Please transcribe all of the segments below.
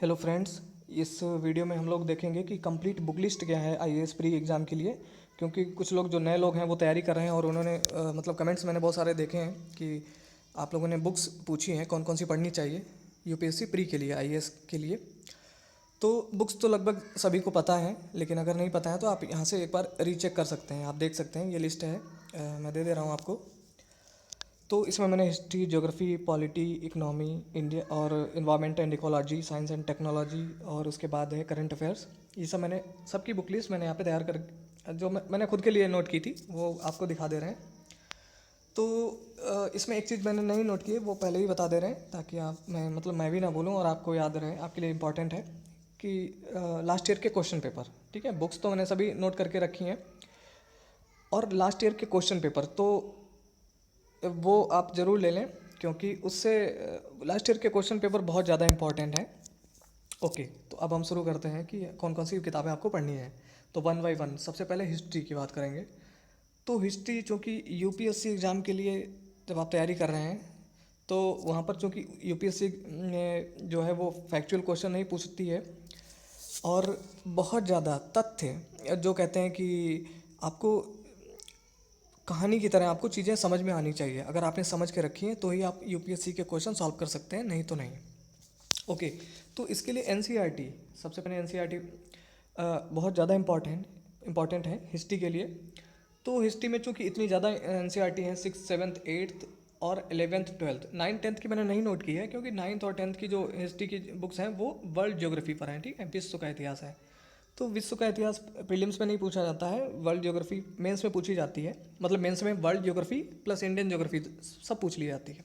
Hello friends, इस video में हम लोग देखेंगे कि कंप्लीट बुक लिस्ट क्या है आईएएस प्री एग्ज़ाम के लिए। क्योंकि कुछ लोग जो नए लोग हैं वो तैयारी कर रहे हैं और उन्होंने मतलब कमेंट्स मैंने बहुत सारे देखे हैं कि आप लोगों ने बुक्स पूछी हैं कौन कौन सी पढ़नी चाहिए यूपीएससी प्री के लिए, आईएएस के लिए। तो बुक्स तो लगभग सभी को पता है, लेकिन अगर नहीं पता है तो आप यहाँ से एक बार रीचेक कर सकते हैं। आप देख सकते हैं, ये लिस्ट है, मैं दे दे रहा हूँ आपको। तो इसमें मैंने history, geography, polity, economy, India और environment and ecology, science and technology और उसके बाद है करंट अफेयर्स। ये सब मैंने सबकी बुक लिस्ट मैंने यहाँ पे तैयार कर जो मैंने खुद के लिए नोट की थी वो आपको दिखा दे रहे हैं। तो इसमें एक चीज़ मैंने नहीं नोट की है, वो पहले ही बता दे रहे हैं ताकि मैं भी ना भूलूँ और आपको याद रहे। आपके लिए इम्पॉर्टेंट है कि लास्ट ईयर के क्वेश्चन पेपर, ठीक है। बुक्स तो मैंने सभी नोट करके रखी हैं और लास्ट ईयर के क्वेश्चन पेपर तो वो आप ज़रूर ले लें, क्योंकि उससे लास्ट ईयर के क्वेश्चन पेपर बहुत ज़्यादा इंपॉर्टेंट हैं। ओके, तो अब हम शुरू करते हैं कि कौन कौन सी किताबें आपको पढ़नी है। तो वन बाई वन सबसे पहले हिस्ट्री की बात करेंगे। तो हिस्ट्री, चूँकि यूपीएससी एग्ज़ाम के लिए जब आप तैयारी कर रहे हैं तो वहाँ पर चूँकि यूपीएससी जो है वो फैक्चुअल क्वेश्चन नहीं पूछती है और बहुत ज़्यादा तथ्य जो कहते हैं कि आपको कहानी की तरह आपको चीज़ें समझ में आनी चाहिए। अगर आपने समझ के रखी हैं तो ही आप यूपीएससी के क्वेश्चन सॉल्व कर सकते हैं, नहीं तो नहीं। ओके, तो इसके लिए एनसीईआरटी, सबसे पहले एनसीईआरटी बहुत ज़्यादा इम्पॉर्टेंट है हिस्ट्री के लिए। तो हिस्ट्री में चूँकि इतनी ज़्यादा एनसीईआरटी हैं, सिक्स, सेवन्थ, एट्थ और 11th 12th, 9th 10th की मैंने नहीं नोट की है, क्योंकि 9th और 10th की जो हिस्ट्री की बुक्स हैं वो वर्ल्ड ज्योग्राफी पर हैं, ठीक है, विश्व का इतिहास है। तो विश्व का इतिहास प्रीलिम्स में नहीं पूछा जाता है, वर्ल्ड ज्योग्राफी मेंस में पूछी जाती है। मतलब मेंस में world geography plus Indian geography सब पूछ ली जाती है।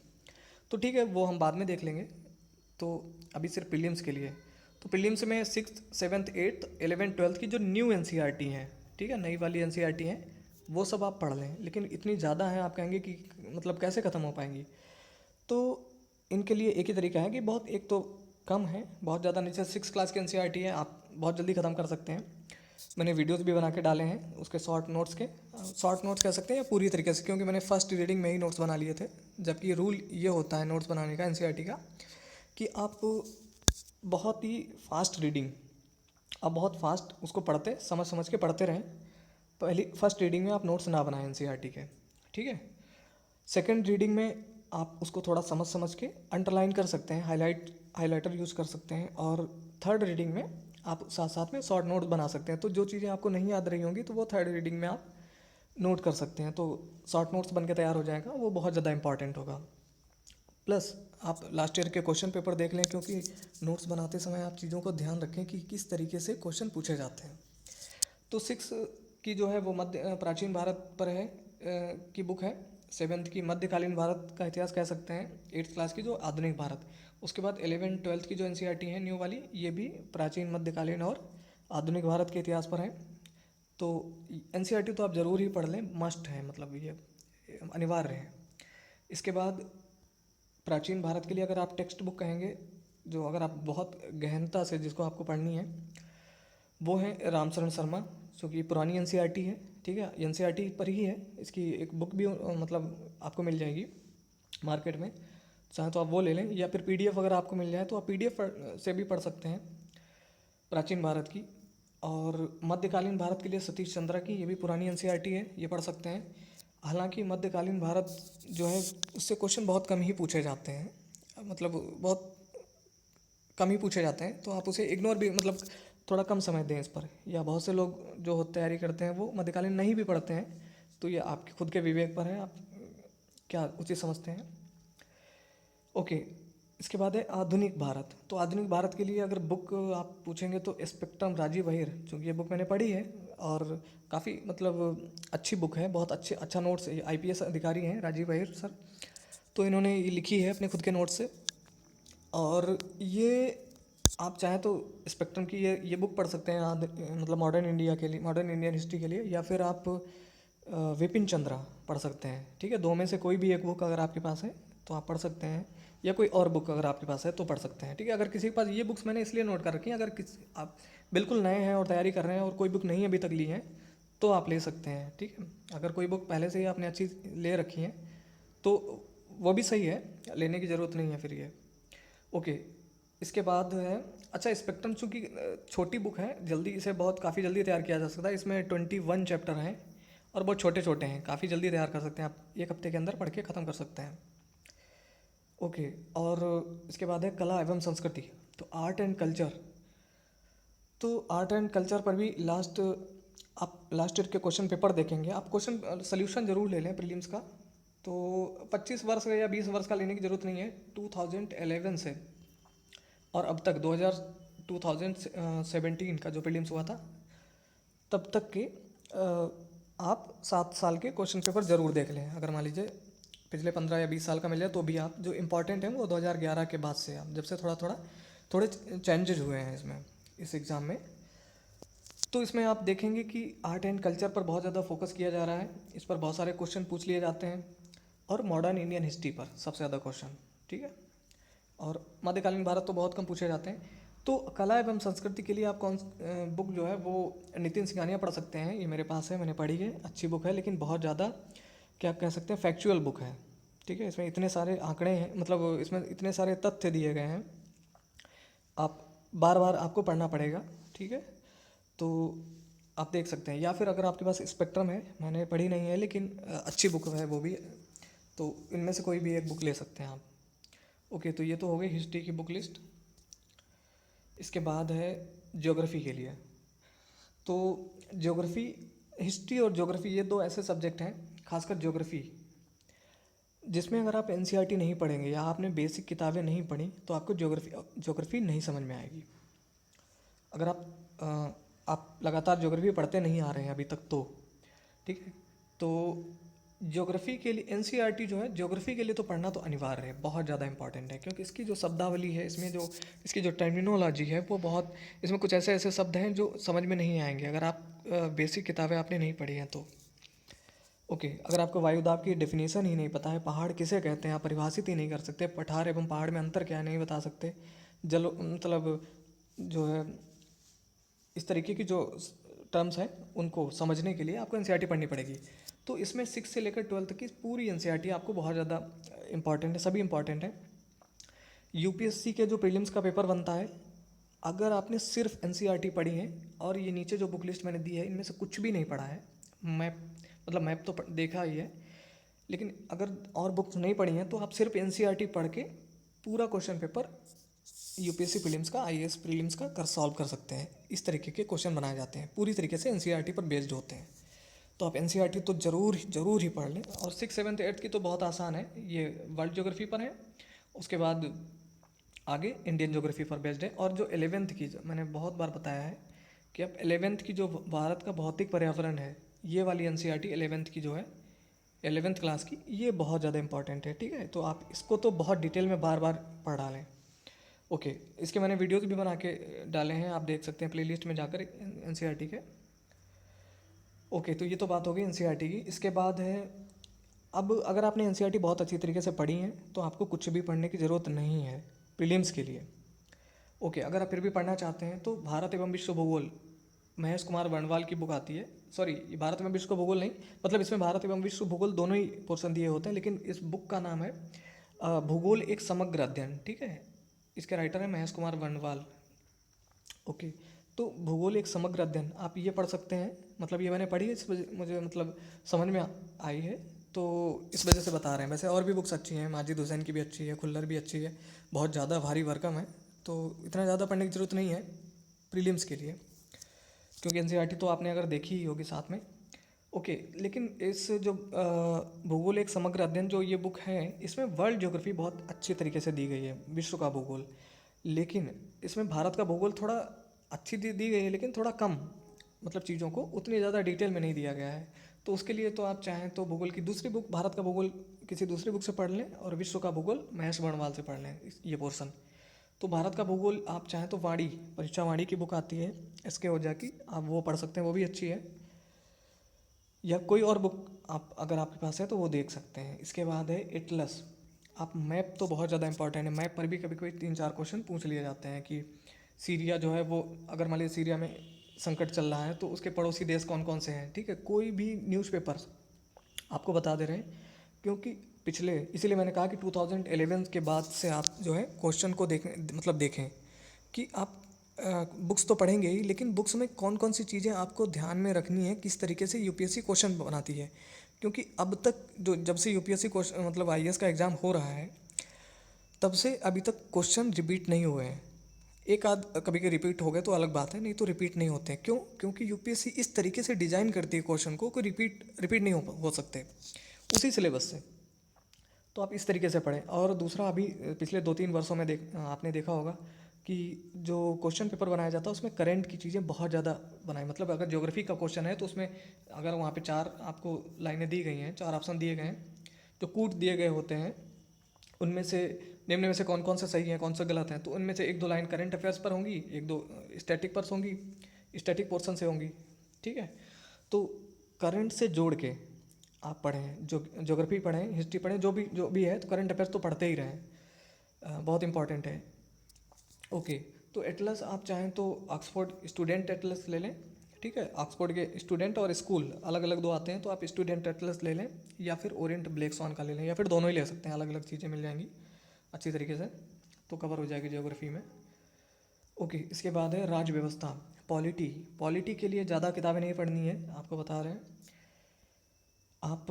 तो ठीक है, वो हम बाद में देख लेंगे। तो अभी सिर्फ प्रीलिम्स के लिए। तो प्रीलिम्स में six, seventh, eighth, 11th 12th की जो न्यू एनसीईआरटी हैं, ठीक है, नई वाली एनसीईआरटी हैं, वो सब आप पढ़ लें। लेकिन इतनी ज़्यादा हैं, आप कहेंगे कि मतलब कैसे ख़त्म हो पाएंगी। तो इनके लिए एक ही तरीका है कि बहुत, एक तो कम है, बहुत ज़्यादा नीचे 6 क्लास की एनसीईआरटी है, आप बहुत जल्दी ख़त्म कर सकते हैं। मैंने वीडियोस भी बना के डाले हैं उसके शॉर्ट नोट्स के, शॉर्ट नोट्स कह सकते हैं या पूरी तरीके से, क्योंकि मैंने फर्स्ट रीडिंग में ही नोट्स बना लिए थे। जबकि रूल ये होता है नोट्स बनाने का एनसीईआरटी का कि आप बहुत ही फास्ट रीडिंग, आप बहुत फास्ट उसको पढ़ते, समझ समझ के पढ़ते रहें। पहली फर्स्ट रीडिंग में आप नोट्स ना बनाएं एनसीईआरटी के, ठीक है। सेकंड रीडिंग में आप उसको थोड़ा समझ समझ के अंडरलाइन कर सकते हैं, हाइलाइटर यूज़ कर सकते हैं। और थर्ड रीडिंग में आप साथ साथ में शॉर्ट नोट्स बना सकते हैं। तो जो चीज़ें आपको नहीं याद रही होंगी तो वो थर्ड रीडिंग में आप नोट कर सकते हैं, तो शॉर्ट नोट्स बन के तैयार हो जाएगा, वो बहुत ज़्यादा इंपॉर्टेंट होगा। प्लस आप लास्ट ईयर के क्वेश्चन पेपर देख लें, क्योंकि नोट्स बनाते समय आप चीज़ों को ध्यान रखें कि किस तरीके से क्वेश्चन पूछे जाते हैं। तो सिक्स की जो है वो मध्य प्राचीन भारत पर है की बुक है। सेवन्थ की मध्यकालीन भारत का इतिहास कह सकते हैं। एट्थ क्लास की जो आधुनिक भारत। उसके बाद 11th 12th की जो एनसीईआरटी है न्यू वाली, ये भी प्राचीन, मध्यकालीन और आधुनिक भारत के इतिहास पर है। तो एनसीईआरटी तो आप ज़रूर ही पढ़ लें, मस्ट है, मतलब ये अनिवार्य है। इसके बाद प्राचीन भारत के लिए अगर आप टेक्स्ट बुक कहेंगे, जो अगर आप बहुत गहनता से जिसको आपको पढ़नी है, वो है रामचरण शर्मा, जो कि पुरानी एनसीईआरटी है, ठीक है, एनसीईआरटी पर ही है। इसकी एक बुक भी मतलब आपको मिल जाएगी मार्केट में, चाहे तो आप वो ले लें, या फिर पीडीएफ अगर आपको मिल जाए तो आप पीडीएफ से भी पढ़ सकते हैं प्राचीन भारत की। और मध्यकालीन भारत के लिए सतीश चंद्रा की, ये भी पुरानी एनसीईआरटी है, ये पढ़ सकते हैं। हालांकि मध्यकालीन भारत जो है उससे क्वेश्चन बहुत कम ही पूछे जाते हैं, मतलब बहुत कम ही पूछे जाते हैं, तो आप उसे इग्नोर भी, मतलब थोड़ा कम समय दें इस पर। या बहुत से लोग जो तैयारी करते हैं वो मध्यकालीन नहीं भी पढ़ते हैं, तो ये आपके खुद के विवेक पर है, आप क्या उचित समझते हैं। ओके, इसके बाद है आधुनिक भारत। तो आधुनिक भारत के लिए अगर बुक आप पूछेंगे तो स्पेक्ट्रम, राजीव अहिर, क्योंकि ये बुक मैंने पढ़ी है और काफ़ी मतलब अच्छी बुक है, बहुत अच्छा नोट्स, आईपीएस अधिकारी हैं राजीव अहिर सर, तो इन्होंने ये लिखी है अपने खुद के नोट्स से। और ये आप चाहें तो स्पेक्ट्रम की ये बुक पढ़ सकते हैं, मतलब मॉडर्न इंडिया के लिए, मॉडर्न इंडियन हिस्ट्री के लिए। या फिर आप विपिन चंद्रा पढ़ सकते हैं, ठीक है। दो में से कोई भी एक बुक अगर आपके पास है तो आप पढ़ सकते हैं, या कोई और बुक अगर आपके पास है तो पढ़ सकते हैं, ठीक है। अगर किसी के पास, ये बुक्स मैंने इसलिए नोट कर रखी हैं, अगर आप बिल्कुल नए हैं और तैयारी कर रहे हैं और कोई बुक नहीं अभी तक ली है तो आप ले सकते हैं, ठीक है। अगर कोई बुक पहले से ही आपने अच्छी ले रखी है तो वो भी सही है, लेने की ज़रूरत नहीं है फिर ये। ओके, इसके बाद है, अच्छा स्पेक्ट्रम चूँकि छोटी बुक है, जल्दी इसे बहुत काफ़ी जल्दी तैयार किया जा सकता है। इसमें 21 चैप्टर हैं और बहुत छोटे छोटे हैं, काफ़ी जल्दी तैयार कर सकते हैं आप, एक हफ्ते के अंदर पढ़ के ख़त्म कर सकते हैं। ओके, और इसके बाद है कला एवं संस्कृति, तो आर्ट एंड कल्चर। तो आर्ट एंड कल्चर पर भी आप लास्ट ईयर के क्वेश्चन पेपर देखेंगे, आप क्वेश्चन सोल्यूशन ज़रूर ले लें प्रीलिम्स का। तो 25 वर्ष का या 20 वर्ष का लेने की ज़रूरत नहीं है, 2011 से और अब तक 2017 का जो प्रीलिम्स हुआ था तब तक के आप 7 साल के क्वेश्चन पेपर ज़रूर देख लें। अगर मान लीजिए पिछले 15 या 20 साल का मिल जाए तो भी आप, जो इम्पोर्टेंट है वो 2011 के बाद से, आप जब से थोड़े चेंजेज हुए हैं इसमें, इस एग्ज़ाम में। तो इसमें आप देखेंगे कि आर्ट एंड कल्चर पर बहुत ज़्यादा फोकस किया जा रहा है, इस पर बहुत सारे क्वेश्चन पूछ लिए जाते हैं, और मॉडर्न इंडियन हिस्ट्री पर सबसे ज़्यादा क्वेश्चन, ठीक है। और मध्यकालीन भारत तो बहुत कम पूछे जाते हैं। तो कला एवं संस्कृति के लिए आप बुक जो है वो नितिन सिंघानिया पढ़ सकते हैं, ये मेरे पास है, मैंने पढ़ी है, अच्छी बुक है, लेकिन बहुत ज़्यादा क्या कह सकते हैं, फैक्चुअल बुक है, ठीक है। इसमें इतने सारे आंकड़े हैं, मतलब इसमें इतने सारे तथ्य दिए गए हैं, आप बार बार आपको पढ़ना पड़ेगा, ठीक है। तो आप देख सकते हैं, या फिर अगर आपके पास स्पेक्ट्रम है, मैंने पढ़ी नहीं है लेकिन अच्छी बुक है वो भी, तो इनमें से कोई भी एक बुक ले सकते हैं आप। ओके, तो ये तो हो गई हिस्ट्री की बुक लिस्ट। इसके बाद है ज्योग्राफी के लिए। तो ज्योग्राफी, हिस्ट्री और ज्योग्राफी ये दो ऐसे सब्जेक्ट हैं, खासकर ज्योग्राफी, जिसमें अगर आप एनसीईआरटी नहीं पढ़ेंगे या आपने बेसिक किताबें नहीं पढ़ी तो आपको ज्योग्राफी नहीं समझ में आएगी। अगर आप लगातार ज्योग्राफी पढ़ते नहीं आ रहे हैं अभी तक तो, ठीक है। तो ज्योग्राफी के लिए एनसीईआरटी जो है, ज्योग्राफी के लिए तो पढ़ना तो अनिवार्य है, बहुत ज़्यादा इंपॉर्टेंट है, क्योंकि इसकी जो शब्दावली है, इसकी जो टर्मिनोलॉजी है वो बहुत, इसमें कुछ ऐसे ऐसे शब्द हैं जो समझ में नहीं आएंगे अगर आप बेसिक किताबें आपने नहीं पढ़ी हैं तो। ओके, अगर आपको वायुदाब की डेफिनेशन ही नहीं पता है, पहाड़ किसे कहते हैं आप परिभाषित ही नहीं कर सकते, पठार एवं पहाड़ में अंतर क्या है नहीं बता सकते, मतलब जो है इस तरीके की जो टर्म्स हैं उनको समझने के लिए आपको एनसीईआरटी पढ़नी पड़ेगी। तो इसमें 6 से लेकर 12 तक की पूरी एनसीईआरटी आपको बहुत ज़्यादा इंपॉर्टेंट है, सभी इंपॉर्टेंट है। यूपीएससी के जो प्रीलिम्स का पेपर बनता है, अगर आपने सिर्फ एनसीईआरटी पढ़ी है और ये नीचे जो बुक लिस्ट मैंने दी है इनमें से कुछ भी नहीं पढ़ा है, मैप तो देखा ही है, लेकिन अगर और बुक्स नहीं पढ़ी हैं तो आप सिर्फ एनसीईआरटी पढ़ के पूरा क्वेश्चन पेपर यूपीएससी प्रीलिम्स का, आईएएस प्रीलिम्स का सॉल्व कर सकते हैं। इस तरीके के क्वेश्चन बनाए जाते हैं, पूरी तरीके से एनसीईआरटी पर बेस्ड होते हैं। तो आप एनसीईआरटी तो ज़रूर ही पढ़ लें। और 6, 7, 8 की तो बहुत आसान है, ये वर्ल्ड ज्योग्राफी पर है, उसके बाद आगे इंडियन ज्योग्राफी पर बेस्ड है। और जो 11th की, मैंने बहुत बार बताया है कि अब 11th की जो भारत का भौतिक पर्यावरण है, ये वाली एनसीईआरटी 11th की जो है, 11th क्लास की, ये बहुत ज़्यादा इंपॉर्टेंट है, ठीक है। तो आप इसको तो बहुत डिटेल में बार बार पढ़ डालें। ओके, इसके मैंने वीडियोस भी बना के डाले हैं, आप देख सकते हैं प्लेलिस्ट में जाकर एनसीईआरटी के। ओके, तो ये तो बात हो गई एनसीईआरटी की। इसके बाद है, अब अगर आपने एनसीईआरटी बहुत अच्छी तरीके से पढ़ी है तो आपको कुछ भी पढ़ने की ज़रूरत नहीं है प्रीलिम्स के लिए। ओके, अगर आप फिर भी पढ़ना चाहते हैं तो भारत एवं विश्व भूगोल, महेश कुमार वर्णवाल की बुक आती है। सॉरी, भारत एवं विश्व भूगोल नहीं, मतलब इसमें भारत एवं विश्व भूगोल दोनों ही पोर्शन दिए होते हैं, लेकिन इस बुक का नाम है भूगोल एक समग्र अध्ययन, ठीक है। इसके राइटर हैं महेश कुमार वर्णवाल। ओके, तो भूगोल एक समग्र अध्ययन आप ये पढ़ सकते हैं, मतलब ये मैंने पढ़ी है, इस वजह मुझे मतलब समझ में आई है, तो इस वजह से बता रहे हैं। वैसे और भी बुक्स अच्छी हैं, माजिद हुसैन की भी अच्छी है, खुल्लर भी अच्छी है, बहुत ज़्यादा भारी भरकम है, तो इतना ज़्यादा पढ़ने की ज़रूरत नहीं है प्रीलिम्स के लिए, क्योंकि एनसीईआरटी तो आपने अगर देखी ही होगी साथ में। ओके, लेकिन इस जो भूगोल एक समग्र अध्ययन जो ये बुक है, इसमें वर्ल्ड ज्योग्राफी बहुत अच्छी तरीके से दी गई है, विश्व का भूगोल, लेकिन इसमें भारत का भूगोल थोड़ा अच्छी दी गई है, लेकिन थोड़ा कम, मतलब चीज़ों को उतनी ज़्यादा डिटेल में नहीं दिया गया है। तो उसके लिए तो आप चाहें तो भूगोल की दूसरी बुक, भारत का भूगोल किसी दूसरी बुक से पढ़ लें, और विश्व का भूगोल महेश वर्णवाल से पढ़ लें ये पोर्सन। तो भारत का भूगोल आप चाहें तो वाणी, परीक्षा वाणी की बुक आती है एसके ओझा की, आप वो पढ़ सकते हैं, वो भी अच्छी है, या कोई और बुक आप अगर आपके पास है तो वो देख सकते हैं। इसके बाद है एटलस। आप मैप तो बहुत ज़्यादा इंपॉर्टेंट है, मैप पर भी कभी कभी 3-4 क्वेश्चन पूछ लिए जाते हैं कि सीरिया जो है वो, अगर मान लीजिए सीरिया में संकट चल रहा है तो उसके पड़ोसी देश कौन कौन से हैं, ठीक है। कोई भी न्यूज़पेपर आपको बता दे रहे हैं, क्योंकि पिछले, इसीलिए मैंने कहा कि 2011 के बाद से आप जो है क्वेश्चन को देखें कि आप बुक्स तो पढ़ेंगे ही, लेकिन बुक्स में कौन कौन सी चीज़ें आपको ध्यान में रखनी है, किस तरीके से यूपीएससी क्वेश्चन बनाती है। क्योंकि अब तक जो जब से यूपीएससी क्वेश्चन आईएएस का एग्ज़ाम हो रहा है, तब से अभी तक क्वेश्चन रिपीट नहीं हुए हैं। एक आध कभी के रिपीट हो गए तो अलग बात है, नहीं तो रिपीट नहीं होते। क्यों? क्योंकि यूपीएससी इस तरीके से डिज़ाइन करती है क्वेश्चन को कि रिपीट नहीं हो सकते उसी सिलेबस से। तो आप इस तरीके से पढ़ें। और दूसरा, अभी पिछले 2-3 वर्षों में आपने देखा होगा कि जो क्वेश्चन पेपर बनाया जाता है उसमें करंट की चीज़ें बहुत ज़्यादा बनाए। मतलब अगर ज्योग्राफी का क्वेश्चन है तो उसमें अगर वहाँ पे 4 आपको लाइनें दी गई हैं, 4 ऑप्शन दिए गए हैं जो कूट दिए गए होते हैं, उनमें से निम्न में से कौन कौन से सही हैं, कौन से गलत हैं। तो उनमें से 1-2 लाइन करंट अफेयर्स पर होंगी, 1-2 स्टैटिक पर होंगी, स्टैटिक पोर्शन से होंगी। ठीक है, तो करंट से जोड़ के आप पढ़ें, जो ज्योग्राफी पढ़ें, हिस्ट्री पढ़ें, जो भी है, तो करंट अफेयर्स तो पढ़ते ही रहें, बहुत इंपॉर्टेंट है। ओके, तो एटलस आप चाहें तो ऑक्सफोर्ड स्टूडेंट एटलस ले लें। ठीक है, ऑक्सफोर्ड के स्टूडेंट और स्कूल अलग अलग दो आते हैं, तो आप स्टूडेंट एटलस ले लें या फिर ओरिएंट ब्लैक स्वान का ले लें, या फिर दोनों ही ले सकते हैं, अलग अलग चीज़ें मिल जाएंगी अच्छी तरीके से, तो कवर हो जाएगी ज्योग्राफी में। ओके, इसके बाद है राज्य व्यवस्था, पॉलिटी के लिए ज़्यादा किताबें नहीं पढ़नी है, आपको बता रहे हैं। आप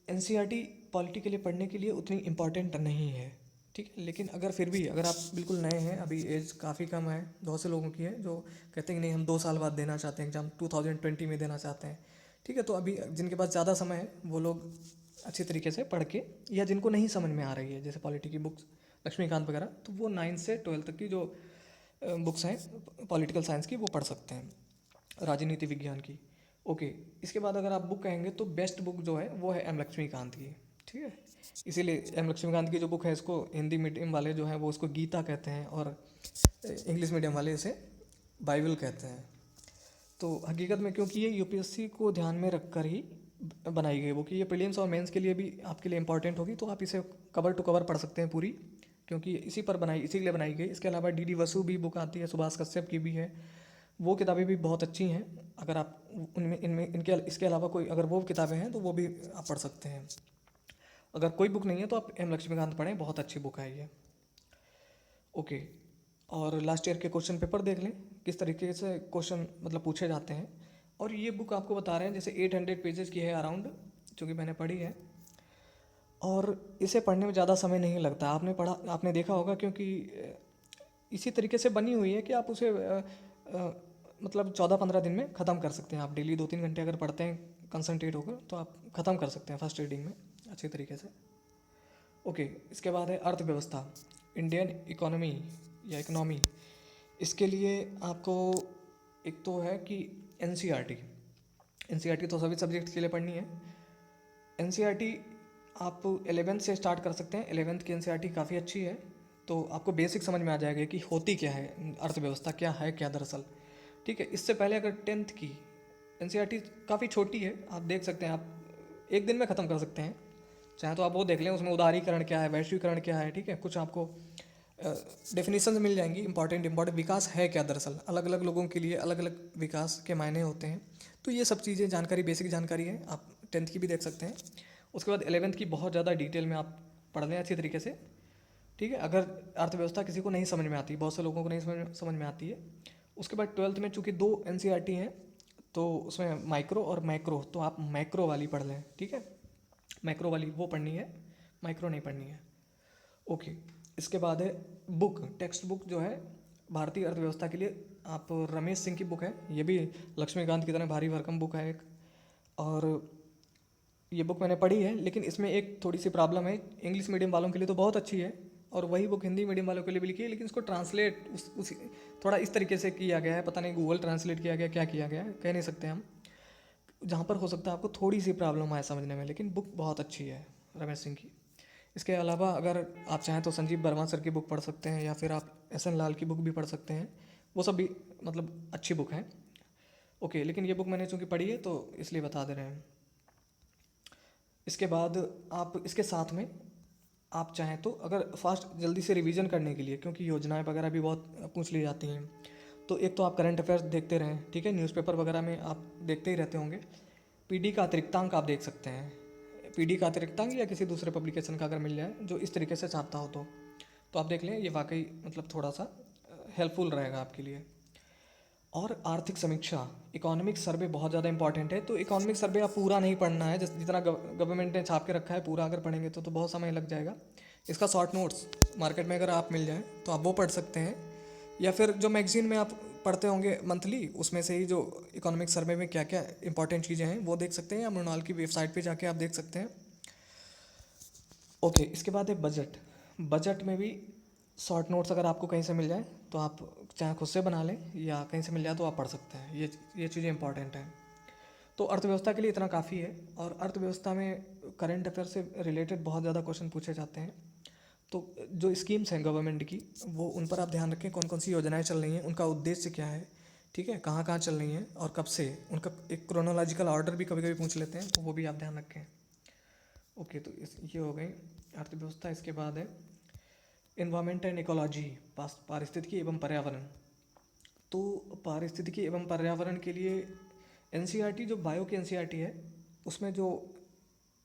एनसीईआरटी पॉलिटी के लिए पढ़ने के लिए उतनी इम्पॉर्टेंट नहीं है। ठीक है, लेकिन अगर फिर भी अगर आप बिल्कुल नए हैं, अभी एज काफ़ी कम है, बहुत से लोगों की है जो कहते हैं कि नहीं हम 2 साल बाद देना चाहते हैं एग्ज़ाम, 2020 में देना चाहते हैं। ठीक है, तो अभी जिनके पास ज़्यादा समय है वो लोग अच्छी तरीके से पढ़ के, या जिनको नहीं समझ में आ रही है जैसे पॉलिटी की बुक्स, लक्ष्मीकांत वगैरह, तो वो 9 से 12 तक की जो बुक्स हैं पॉलिटिकल साइंस की, वो पढ़ सकते हैं, राजनीति विज्ञान की। ओके, इसके बाद अगर आप बुक कहेंगे तो बेस्ट बुक जो है वो है एम लक्ष्मीकांत की। ठीक है, इसीलिए एम लक्ष्मीकांत की जो बुक है, इसको हिंदी मीडियम वाले जो हैं वो उसको गीता कहते हैं, और इंग्लिश मीडियम वाले इसे बाइबल कहते हैं। तो हकीकत में क्योंकि ये यूपीएससी को ध्यान में रखकर ही बनाई गई बुक, ये प्रीलिम्स और मेंस के लिए भी आपके लिए इंपॉर्टेंट होगी, तो आप इसे कवर टू कवर पढ़ सकते हैं पूरी, क्योंकि इसी के लिए बनाई गई। इसके अलावा डी वसु भी बुक आती है, सुभाष कश्यप की भी है, वो किताबें भी बहुत अच्छी हैं। अगर आप उनमें इनमें इनके इसके अलावा कोई अगर वो किताबें हैं तो वो भी आप पढ़ सकते हैं। अगर कोई बुक नहीं है तो आप एम लक्ष्मीकांत पढ़ें, बहुत अच्छी बुक है ये। ओके, और लास्ट ईयर के क्वेश्चन पेपर देख लें, किस तरीके से क्वेश्चन पूछे जाते हैं। और ये बुक आपको बता रहे हैं जैसे 800 पेजेस की है अराउंड, जो कि मैंने पढ़ी है, और इसे पढ़ने में ज़्यादा समय नहीं लगता। आपने देखा होगा, क्योंकि इसी तरीके से बनी हुई है कि आप उसे 14-15 दिन में ख़त्म कर सकते हैं। आप डेली 2-3 घंटे अगर पढ़ते हैं कंसंट्रेट होकर, तो आप ख़त्म कर सकते हैं फर्स्ट रीडिंग में अच्छी तरीके से। ओके, इसके बाद है अर्थव्यवस्था, इंडियन इकोनॉमी या इकोनॉमी। इसके लिए आपको एक तो है कि एनसीईआरटी तो सभी सब्जेक्ट्स के लिए पढ़नी है। एनसीईआरटी आप 11th से स्टार्ट कर सकते हैं, 11th की एनसीईआरटी काफ़ी अच्छी है, तो आपको बेसिक समझ में आ जाएगा कि होती क्या है अर्थव्यवस्था, क्या है क्या दरअसल। ठीक है, इससे पहले अगर 10th की एनसीईआरटी काफ़ी छोटी है, आप देख सकते हैं, आप एक दिन में ख़त्म कर सकते हैं, चाहे तो आप वो देख लें, उसमें उदारीकरण क्या है, वैश्वीकरण क्या है। ठीक है, कुछ आपको डेफिनेशन मिल जाएंगी, इंपॉर्टेंट विकास है क्या दरअसल, अलग अलग लोगों के लिए अलग अलग विकास के मायने होते हैं। तो ये सब चीज़ें जानकारी, बेसिक जानकारी है, आप 10th की भी देख सकते हैं। उसके बाद 11th की बहुत ज़्यादा डिटेल में आप पढ़ लें अच्छी तरीके से। ठीक है, अगर अर्थव्यवस्था किसी को नहीं समझ में आती, बहुत से लोगों को नहीं समझ में आती है। उसके बाद 12th में चूँकि 2 एनसीईआरटी हैं, तो उसमें माइक्रो और मैक्रो, तो आप मैक्रो वाली पढ़ लें। ठीक है, मैक्रो वाली वो पढ़नी है, माइक्रो नहीं पढ़नी है। ओके, इसके बाद है बुक, टेक्स्ट बुक जो है भारतीय अर्थव्यवस्था के लिए, आप रमेश सिंह की बुक है, ये भी लक्ष्मीकांत की तरह भारी भरकम बुक है एक। और ये बुक मैंने पढ़ी है, लेकिन इसमें एक थोड़ी सी प्रॉब्लम है, इंग्लिश मीडियम वालों के लिए तो बहुत अच्छी है, और वही बुक हिंदी मीडियम वालों के लिए भी लिखी है, लेकिन इसको ट्रांसलेट उसी थोड़ा इस तरीके से किया गया है, पता नहीं गूगल ट्रांसलेट किया गया, क्या किया गया है, कह नहीं सकते हम, जहाँ पर हो सकता है आपको थोड़ी सी प्रॉब्लम आए समझने में, लेकिन बुक बहुत अच्छी है रमेश सिंह की। इसके अलावा अगर आप चाहें तो संजीव वर्मा सर की बुक पढ़ सकते हैं, या फिर आप एस.एन. लाल की बुक भी पढ़ सकते हैं, वो सब भी अच्छी बुक हैं। ओके, लेकिन ये बुक मैंने चूँकि पढ़ी है तो इसलिए बता दे रहे हैं। इसके बाद आप इसके साथ में आप चाहें तो अगर फास्ट जल्दी से रिवीजन करने के लिए, क्योंकि योजनाएं वगैरह भी बहुत पूछ ली जाती हैं, तो एक तो आप करंट अफेयर्स देखते रहें। ठीक है, न्यूज़पेपर वगैरह में आप देखते ही रहते होंगे, पीडी का अतिरिक्तांक आप देख सकते हैं, पीडी का अतिरिक्तांक या किसी दूसरे पब्लिकेशन का अगर मिल जाए जो इस तरीके से छापता हो तो आप देख लें, ये वाकई मतलब थोड़ा सा हेल्पफुल रहेगा आपके लिए। और आर्थिक समीक्षा, इकोनॉमिक सर्वे बहुत ज़्यादा इंपॉर्टेंट है। तो इकोनॉमिक सर्वे आप पूरा नहीं पढ़ना है, जितना गवर्नमेंट ने छाप के रखा है पूरा अगर पढ़ेंगे तो बहुत समय लग जाएगा। इसका शॉर्ट नोट्स मार्केट में अगर आप मिल जाए तो आप वो पढ़ सकते हैं, या फिर जो मैगजीन में आप पढ़ते होंगे मंथली, उसमें से ही जो इकोनॉमिक सर्वे में क्या क्या इंपॉर्टेंट चीज़ें हैं वो देख सकते हैं, या मृणाल की वेबसाइट पे जाके आप देख सकते हैं। ओके, इसके बाद है बजट। बजट में भी शॉर्ट नोट्स अगर आपको कहीं से मिल जाए तो आप चाहे खुद से बना लें या कहीं से मिल जाए तो आप पढ़ सकते हैं। ये चीज़ें इंपॉर्टेंट हैं। तो अर्थव्यवस्था के लिए इतना काफ़ी है। और अर्थव्यवस्था में करंट अफेयर से रिलेटेड बहुत ज़्यादा क्वेश्चन पूछे जाते हैं। तो जो स्कीम्स हैं गवर्नमेंट की, वो उन पर आप ध्यान रखें, कौन कौन सी योजनाएं चल रही हैं, उनका उद्देश्य क्या है, ठीक है, कहाँ कहाँ चल रही हैं और कब से, उनका एक क्रोनोलॉजिकल ऑर्डर भी कभी कभी पूछ लेते हैं, तो वो भी आप ध्यान रखें। ओके, तो ये हो गई अर्थव्यवस्था। इसके बाद है इन्वायरमेंट एंड इकोलॉजी, पारिस्थितिकी एवं पर्यावरण। तो पारिस्थितिकी एवं पर्यावरण के लिए एनसीईआरटी, जो बायो की एनसीईआरटी है, उसमें जो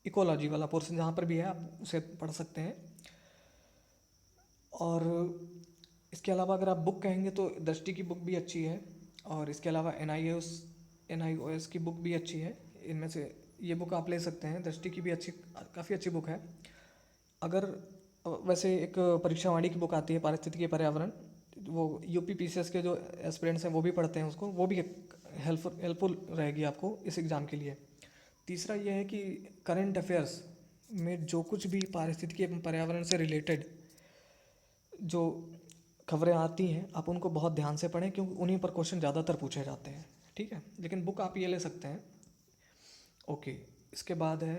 इकोलॉजी वाला पोर्शन जहाँ पर भी है आप उसे पढ़ सकते हैं। और इसके अलावा अगर आप बुक कहेंगे तो दृष्टि की बुक भी अच्छी है, और इसके अलावा NIOS की बुक भी अच्छी है। इनमें से ये बुक आप ले सकते हैं, दृष्टि की भी अच्छी, काफ़ी अच्छी बुक है। अगर वैसे एक परीक्षा वाणी की बुक आती है पारिस्थितिकी पर्यावरण, वो UP PCS के जो एस्पिरेंट्स हैं वो भी पढ़ते हैं उसको, वो भी हेल्पफुल रहेगी आपको इस एग्ज़ाम के लिए। तीसरा ये है कि करंट अफेयर्स में जो कुछ भी पारिस्थितिकी एवं पर्यावरण से रिलेटेड जो खबरें आती हैं आप उनको बहुत ध्यान से पढ़ें, क्योंकि उन्हीं पर क्वेश्चन ज़्यादातर पूछे जाते हैं, ठीक है। लेकिन बुक आप ये ले सकते हैं। ओके, इसके बाद है,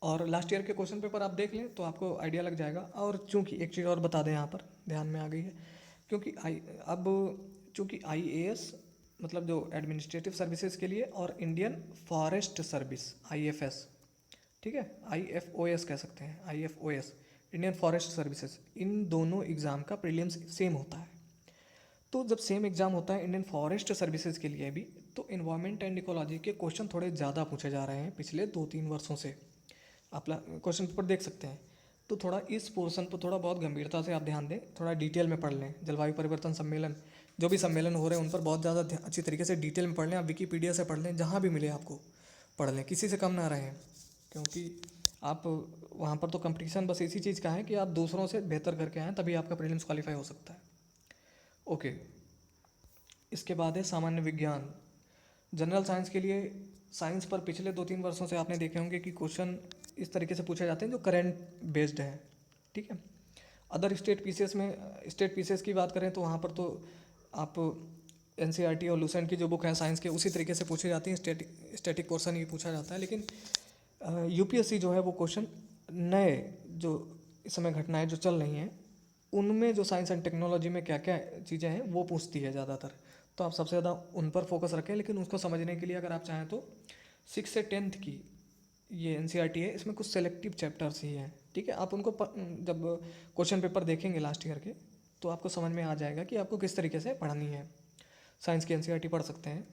और लास्ट ईयर के क्वेश्चन पेपर आप देख लें तो आपको आइडिया लग जाएगा। और चूंकि एक चीज़ और बता दें, यहाँ पर ध्यान में आ गई है, क्योंकि चूंकि IAS मतलब जो एडमिनिस्ट्रेटिव सर्विसेज के लिए, और इंडियन फॉरेस्ट सर्विस IFS, ठीक है, IFOS कह सकते हैं, IFOS इंडियन फॉरेस्ट सर्विसेज, इन दोनों एग्ज़ाम का प्रीलिम्स सेम होता है। तो जब सेम एग्ज़ाम होता है इंडियन फॉरेस्ट सर्विसेज के लिए भी, तो इन्वायरमेंट एंड इकोलॉजी के क्वेश्चन थोड़े ज़्यादा पूछे जा रहे हैं पिछले 2-3 वर्षों से। आप क्वेश्चन पेपर देख सकते हैं। तो थोड़ा इस पोर्शन पर थोड़ा बहुत गंभीरता से आप ध्यान दें, थोड़ा डिटेल में पढ़ लें। जलवायु परिवर्तन सम्मेलन, जो भी सम्मेलन हो रहे हैं उन पर बहुत ज़्यादा अच्छी तरीके से डिटेल में पढ़ लें। आप विकीपीडिया से पढ़ लें, जहाँ भी मिले आपको पढ़ लें, किसी से कम ना रहें, क्योंकि आप वहाँ पर तो कंपटीशन बस इसी चीज़ का है कि आप दूसरों से बेहतर करके आएँ, तभी आपका प्रीलिम्स क्वालिफाई हो सकता है। ओके, इसके बाद है सामान्य विज्ञान। जनरल साइंस के लिए, साइंस पर पिछले 2-3 वर्षों से आपने देखे होंगे कि क्वेश्चन इस तरीके से पूछे जाते हैं जो करंट बेस्ड हैं, ठीक है। अदर स्टेट पीसीएस की बात करें तो वहाँ पर तो आप NCERT और लूसेंट की जो बुक है साइंस के, उसी तरीके से पूछी जाती हैं, स्टैटिक पोर्शन ही पूछा जाता है। लेकिन UPSC जो है वो क्वेश्चन नए जो इस समय घटनाएं जो चल रही हैं उनमें जो साइंस एंड टेक्नोलॉजी में क्या क्या चीज़ें हैं वो पूछती है ज़्यादातर। तो आप सबसे ज़्यादा उन पर फोकस रखें। लेकिन उसको समझने के लिए अगर आप चाहें तो 6 से 10th की ये NCERT है, इसमें कुछ सेलेक्टिव चैप्टर्स ही हैं, ठीक है। आप उनको जब क्वेश्चन पेपर देखेंगे लास्ट ईयर के तो आपको समझ में आ जाएगा कि आपको किस तरीके से पढ़नी है। साइंस की NCERT पढ़ सकते हैं,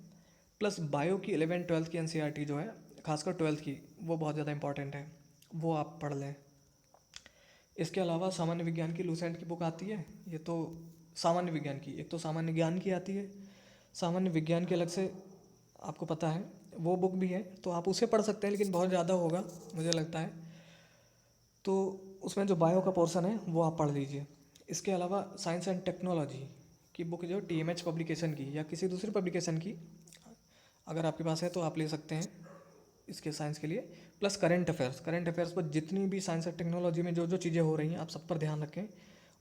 प्लस बायो की 11th-12th की NCERT जो है, खासकर 12th की, वो बहुत ज़्यादा इंपॉर्टेंट है, वो आप पढ़ लें। इसके अलावा सामान्य विज्ञान की लूसेंट की बुक आती है, ये तो सामान्य विज्ञान की, एक तो सामान्य ज्ञान की आती है, सामान्य विज्ञान के अलग से आपको पता है वो बुक भी है, तो आप उसे पढ़ सकते हैं, लेकिन बहुत ज़्यादा होगा मुझे लगता है। तो उसमें जो बायो का पोर्शन है वो आप पढ़ लीजिए। इसके अलावा साइंस एंड टेक्नोलॉजी की बुक जो TMH पब्लिकेशन की या किसी दूसरी पब्लिकेशन की अगर आपके पास है तो आप ले सकते हैं इसके साइंस के लिए। प्लस करंट अफेयर्स पर जितनी भी साइंस एंड टेक्नोलॉजी में जो जो चीज़ें हो रही हैं आप सब पर ध्यान रखें,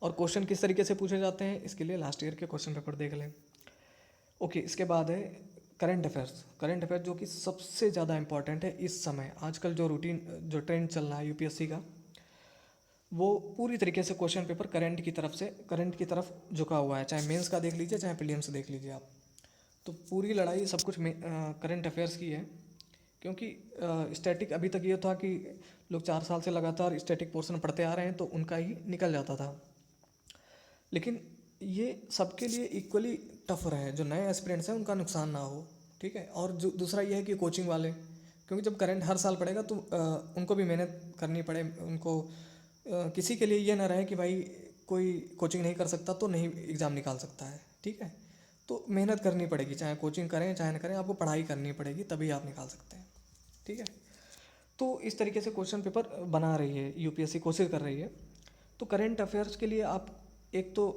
और क्वेश्चन किस तरीके से पूछे जाते हैं इसके लिए लास्ट ईयर के क्वेश्चन पेपर देख लें। ओके, इसके बाद है करंट अफेयर्स जो कि सबसे ज़्यादा इंपॉर्टेंट है इस समय। आजकल जो ट्रेंड चल रहा है UPSC का, वो पूरी तरीके से क्वेश्चन पेपर करंट की तरफ झुका हुआ है। चाहे मेंस का देख लीजिए, चाहे प्रीलिम्स देख लीजिए आप, तो पूरी लड़ाई सब कुछ करंट अफेयर्स की है। क्योंकि स्टैटिक अभी तक ये था कि लोग 4 साल से लगातार स्टैटिक पोर्शन पढ़ते आ रहे हैं तो उनका ही निकल जाता था। लेकिन ये सबके लिए इक्वली टफ रहे, जो नए एस्पिरेंट्स हैं उनका नुकसान ना हो, ठीक है। और जो दूसरा ये है कि कोचिंग वाले, क्योंकि जब करंट हर साल पड़ेगा तो उनको भी मेहनत करनी पड़े, उनको किसी के लिए ये ना रहे कि भाई कोई कोचिंग नहीं कर सकता तो नहीं एग्ज़ाम निकाल सकता है, ठीक है। तो मेहनत करनी पड़ेगी, चाहे कोचिंग करें चाहे ना करें, आपको पढ़ाई करनी पड़ेगी तभी आप निकाल सकते हैं, ठीक है। तो इस तरीके से क्वेश्चन पेपर बना रही है यूपीएससी, कोशिश कर रही है। तो करंट अफेयर्स के लिए आप एक तो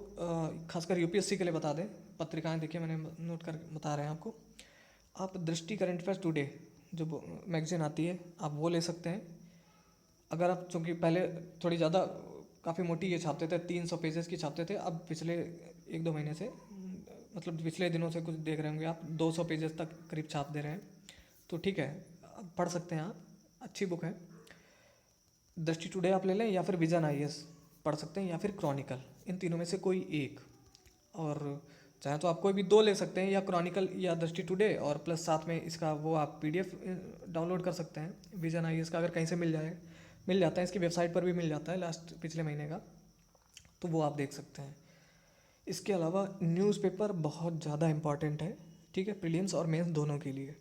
खासकर यूपीएससी के लिए बता दें, पत्रिकाएं देखिए मैंने नोट कर बता रहे हैं आपको। आप दृष्टि करंट अफेयर्स टुडे जो मैगजीन आती है आप वो ले सकते हैं। अगर आप, चूँकि पहले थोड़ी ज़्यादा काफ़ी मोटी ये छापते थे, 300 पेजेस की छापते थे, अब पिछले 1-2 महीने से, मतलब पिछले दिनों से कुछ देख रहे होंगे आप, 200 पेजेस तक करीब छाप दे रहे हैं। तो ठीक है, आप पढ़ सकते हैं आप, अच्छी बुक है। दृष्टि टुडे आप ले लें, या फिर विजन आईएएस पढ़ सकते हैं, या फिर क्रॉनिकल, इन तीनों में से कोई एक। और चाहे तो आप कोई भी 2 ले सकते हैं, या क्रॉनिकल या दृष्टि टुडे, और प्लस साथ में इसका वो आप पीडीएफ डाउनलोड कर सकते हैं विजन आईएएस का, अगर कहीं से मिल जाता है, इसकी वेबसाइट पर भी मिल जाता है पिछले महीने का, तो वो आप देख सकते हैं। इसके अलावा न्यूज़पेपर बहुत ज़्यादा इम्पॉर्टेंट है, ठीक है, प्रीलिम्स और मेंस दोनों के लिए।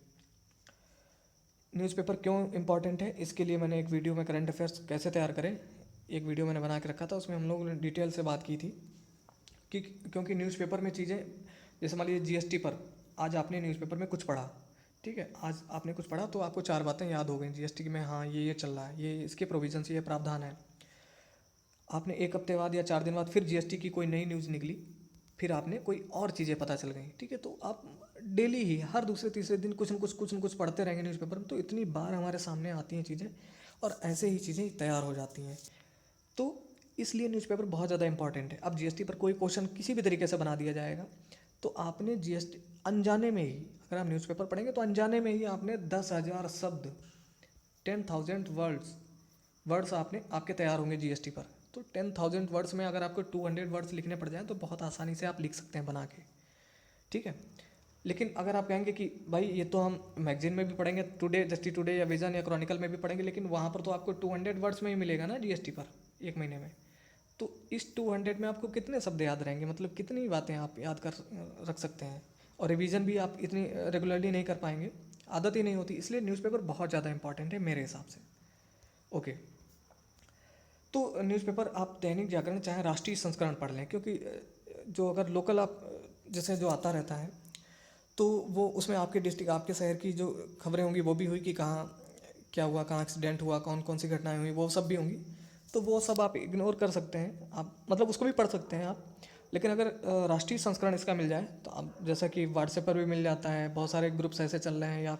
न्यूज़पेपर क्यों इम्पॉर्टेंट है, इसके लिए मैंने एक वीडियो में करंट अफेयर्स कैसे तैयार करें, एक वीडियो मैंने बना के रखा था, उसमें हम लोग ने डिटेल से बात की थी कि क्योंकि न्यूज़पेपर में चीज़ें, जैसे मान लीजिए जीएसटी पर आज आपने न्यूज़पेपर में कुछ पढ़ा, ठीक है, आज आपने कुछ पढ़ा तो आपको 4 बातें याद हो गई जीएसटी में, हाँ ये चल रहा है, ये इसके प्रोविजंस, ये प्रावधान है। आपने 1 हफ्ते बाद या 4 दिन बाद फिर जीएसटी की कोई नई न्यूज़ निकली, फिर आपने कोई और चीज़ें पता चल गई, ठीक है। तो आप डेली ही हर दूसरे तीसरे दिन कुछ न कुछ पढ़ते रहेंगे न्यूज़पेपर में, तो इतनी बार हमारे सामने आती हैं चीज़ें, और ऐसे ही चीज़ें तैयार हो जाती हैं। तो इसलिए न्यूज़पेपर बहुत ज़्यादा इंपॉर्टेंट है। अब जीएसटी पर कोई क्वेश्चन किसी भी तरीके से बना दिया जाएगा, तो आपने जीएसटी अनजाने में ही, अगर आप न्यूज़पेपर पढ़ेंगे तो अनजाने में ही आपने 10,000 शब्द, 10,000 वर्ड्स आपके तैयार होंगे जीएसटी पर। तो 10,000 वर्ड्स में अगर आपको 200 वर्ड्स लिखने पड़ जाएँ तो बहुत आसानी से आप लिख सकते हैं बना के, ठीक है। लेकिन अगर आप कहेंगे कि भाई ये तो हम मैगजीन में भी पढ़ेंगे, टुडे, दृष्टि टुडे या विजन या क्रॉनिकल में भी पढ़ेंगे, लेकिन वहाँ पर तो आपको 200 वर्ड्स में ही मिलेगा ना जीएसटी पर 1 महीने में। तो इस 200 में आपको कितने शब्द याद रहेंगे, मतलब कितनी बातें आप याद कर रख सकते हैं, और रिवीजन भी आप इतनी रेगुलरली नहीं कर पाएंगे, आदत ही नहीं होती। इसलिए न्यूज़पेपर बहुत ज़्यादा इंपॉर्टेंट है मेरे हिसाब से। ओके, तो न्यूज़पेपर आप दैनिक जागरण चाहे राष्ट्रीय संस्करण पढ़ लें, क्योंकि जो अगर लोकल आप जैसे जो आता रहता है, तो वो उसमें आपके डिस्ट्रिक्ट, आपके शहर की जो खबरें होंगी वो भी हुई कि कहाँ क्या हुआ, कहाँ एक्सीडेंट हुआ, कौन कौन सी घटनाएं हुई, वो सब भी होंगी। तो वो सब आप इग्नोर कर सकते हैं, आप मतलब उसको भी पढ़ सकते हैं आप। लेकिन अगर राष्ट्रीय संस्करण इसका मिल जाए तो आप, जैसा कि व्हाट्सएप पर भी मिल जाता है, बहुत सारे ग्रुप्स ऐसे चल रहे हैं, या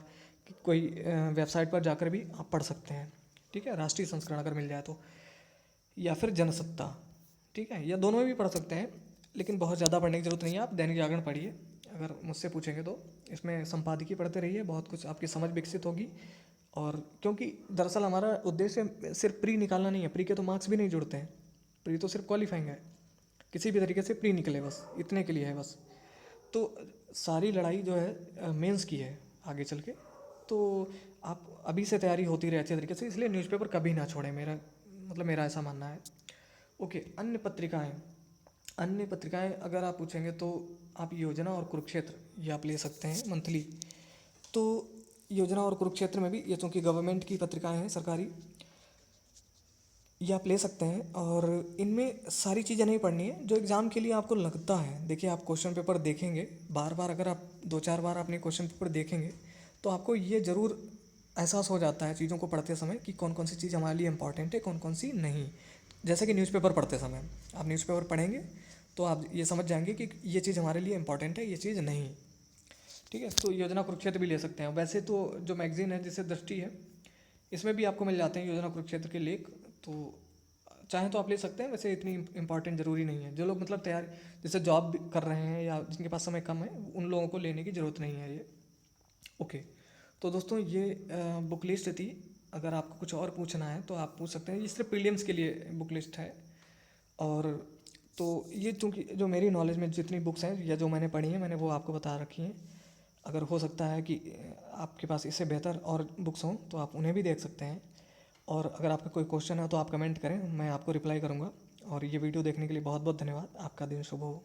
कोई वेबसाइट पर जाकर भी आप पढ़ सकते हैं, ठीक है, राष्ट्रीय संस्करण अगर मिल जाए तो, या फिर जनसत्ता, ठीक है, या दोनों में भी पढ़ सकते हैं। लेकिन बहुत ज़्यादा पढ़ने की ज़रूरत नहीं है, आप दैनिक जागरण पढ़िए अगर मुझसे पूछेंगे तो। इसमें संपादकीय पढ़ते रहिए, बहुत कुछ आपकी समझ विकसित होगी। और क्योंकि दरअसल हमारा उद्देश्य सिर्फ प्री निकालना नहीं है, प्री के तो मार्क्स भी नहीं जुड़ते हैं, प्री तो सिर्फ क्वालिफाइंग है, किसी भी तरीके से प्री निकले बस, इतने के लिए है बस। तो सारी लड़ाई जो है मेंस की है आगे चल के। तो आप अभी से तैयारी होती रहे अच्छे तरीके से, इसलिए न्यूज़पेपर कभी ना छोड़ें, मेरा ऐसा मानना है। ओके, अन्य पत्रिकाएं अगर आप पूछेंगे तो आप योजना और कुरुक्षेत्र ये आप ले सकते हैं मंथली। तो योजना और कुरुक्षेत्र में भी, ये चूँकि गवर्नमेंट की पत्रिकाएं हैं सरकारी, ये आप ले सकते हैं। और इनमें सारी चीज़ें नहीं पढ़नी है जो एग्ज़ाम के लिए आपको लगता है। देखिए, आप क्वेश्चन पेपर देखेंगे बार बार, अगर आप 2-4 बार अपने क्वेश्चन पेपर देखेंगे तो आपको ये ज़रूर एहसास हो जाता है चीज़ों को पढ़ते समय कि कौन कौन सी चीज़ हमारे लिए इंपॉर्टेंट है, कौन कौन सी नहीं। जैसे कि न्यूज़पेपर पढ़ते समय आप न्यूज़पेपर पढ़ेंगे तो आप ये समझ जाएंगे कि ये चीज़ हमारे लिए इंपॉर्टेंट है, ये चीज़ नहीं, ठीक है। तो योजना कुरुक्षेत्र भी ले सकते हैं। वैसे तो जो मैगजीन है जैसे दृष्टि है, इसमें भी आपको मिल जाते हैं योजना कुरुक्षेत्र के लेख, तो चाहें तो आप ले सकते हैं। वैसे इतनी इंपॉर्टेंट ज़रूरी नहीं है, जो लोग मतलब तैयार जैसे जॉब कर रहे हैं या जिनके पास समय कम है, उन लोगों को लेने की ज़रूरत नहीं है ये। ओके, तो दोस्तों ये बुक लिस्ट थी। अगर आपको कुछ और पूछना है तो आप पूछ सकते हैं, ये सिर्फ प्रीलिम्स के लिए बुक लिस्ट है। और तो ये चूँकि जो मेरी नॉलेज में जितनी बुक्स हैं या जो मैंने पढ़ी हैं, मैंने वो आपको बता रखी हैं। अगर हो सकता है कि आपके पास इससे बेहतर और बुक्स हों तो आप उन्हें भी देख सकते हैं। और अगर आपका कोई क्वेश्चन है तो आप कमेंट करें, मैं आपको रिप्लाई करूँगा। और ये वीडियो देखने के लिए बहुत बहुत धन्यवाद। आपका दिन शुभ हो।